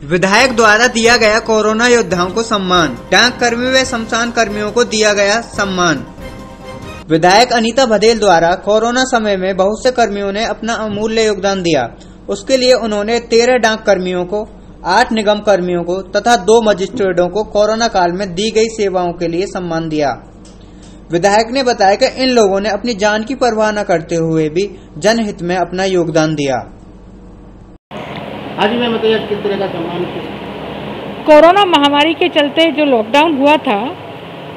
विधायक द्वारा दिया गया कोरोना योद्धाओं को सम्मान। डाक कर्मी व शमशान कर्मियों को दिया गया सम्मान। विधायक अनीता भदेल द्वारा कोरोना समय में बहुत से कर्मियों ने अपना अमूल्य योगदान दिया। उसके लिए उन्होंने 13 डाक कर्मियों को, 8 निगम कर्मियों को तथा 2 मजिस्ट्रेटों को कोरोना काल में दी गई सेवाओं के लिए सम्मान दिया। विधायक ने बताया कि इन लोगों ने अपनी जान की परवाह न करते हुए भी जनहित में अपना योगदान दिया। आज मैं बताइए किस तरह का सम्मान। कोरोना महामारी के चलते जो लॉकडाउन हुआ था,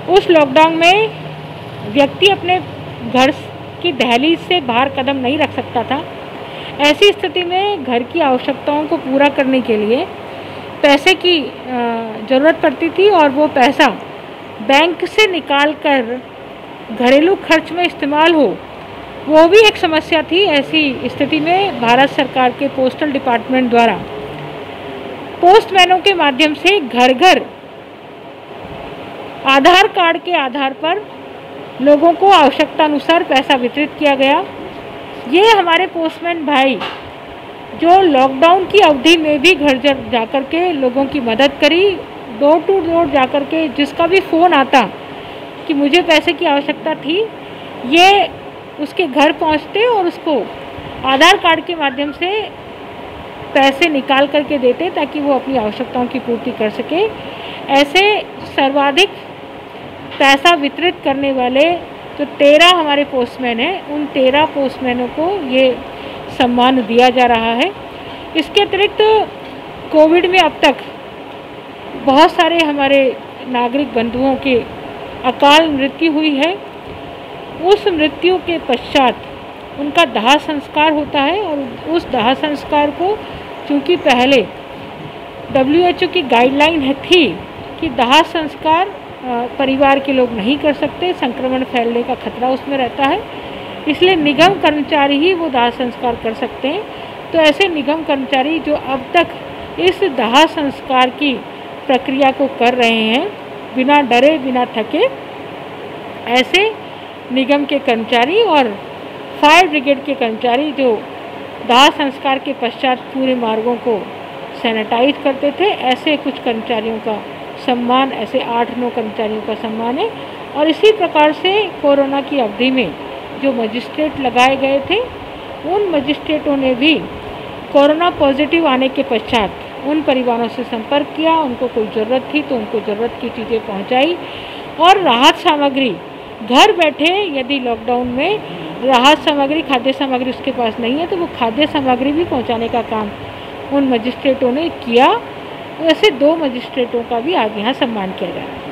उस लॉकडाउन में व्यक्ति अपने घर की दहलीज से बाहर कदम नहीं रख सकता था। ऐसी स्थिति में घर की आवश्यकताओं को पूरा करने के लिए पैसे की ज़रूरत पड़ती थी और वो पैसा बैंक से निकाल कर घरेलू खर्च में इस्तेमाल हो, वो भी एक समस्या थी। ऐसी स्थिति में भारत सरकार के पोस्टल डिपार्टमेंट द्वारा पोस्टमैनों के माध्यम से घर घर आधार कार्ड के आधार पर लोगों को आवश्यकता अनुसार पैसा वितरित किया गया। ये हमारे पोस्टमैन भाई जो लॉकडाउन की अवधि में भी घर जाकर के लोगों की मदद करी, डोर टू डोर जाकर के जिसका भी फ़ोन आता कि मुझे पैसे की आवश्यकता थी, ये उसके घर पहुंचते और उसको आधार कार्ड के माध्यम से पैसे निकाल करके देते ताकि वो अपनी आवश्यकताओं की पूर्ति कर सके। ऐसे सर्वाधिक पैसा वितरित करने वाले जो 13 हमारे पोस्टमैन हैं, उन 13 पोस्टमैनों को ये सम्मान दिया जा रहा है। इसके अतिरिक्त कोविड में अब तक बहुत सारे हमारे नागरिक बंधुओं की अकाल मृत्यु हुई है। उस मृत्यु के पश्चात उनका दाह संस्कार होता है और उस दाह संस्कार को चूँकि पहले WHO की गाइडलाइन थी कि दाह संस्कार परिवार के लोग नहीं कर सकते, संक्रमण फैलने का खतरा उसमें रहता है, इसलिए निगम कर्मचारी ही वो दाह संस्कार कर सकते हैं। तो ऐसे निगम कर्मचारी जो अब तक इस दाह संस्कार की प्रक्रिया को कर रहे हैं बिना डरे बिना थके, ऐसे निगम के कर्मचारी और फायर ब्रिगेड के कर्मचारी जो दाह संस्कार के पश्चात पूरे मार्गों को सैनिटाइज करते थे, ऐसे कुछ कर्मचारियों का सम्मान, ऐसे 8-9 कर्मचारियों का सम्मान है। और इसी प्रकार से कोरोना की अवधि में जो मजिस्ट्रेट लगाए गए थे, उन मजिस्ट्रेटों ने भी कोरोना पॉजिटिव आने के पश्चात उन परिवारों से संपर्क किया, उनको कोई ज़रूरत थी तो उनको ज़रूरत की चीज़ें पहुंचाई और राहत सामग्री घर बैठे, यदि लॉकडाउन में राहत सामग्री, खाद्य सामग्री उसके पास नहीं है तो वो खाद्य सामग्री भी पहुंचाने का काम उन मजिस्ट्रेटों ने किया। वैसे 2 मजिस्ट्रेटों का भी आज यहाँ सम्मान किया जा रहा है।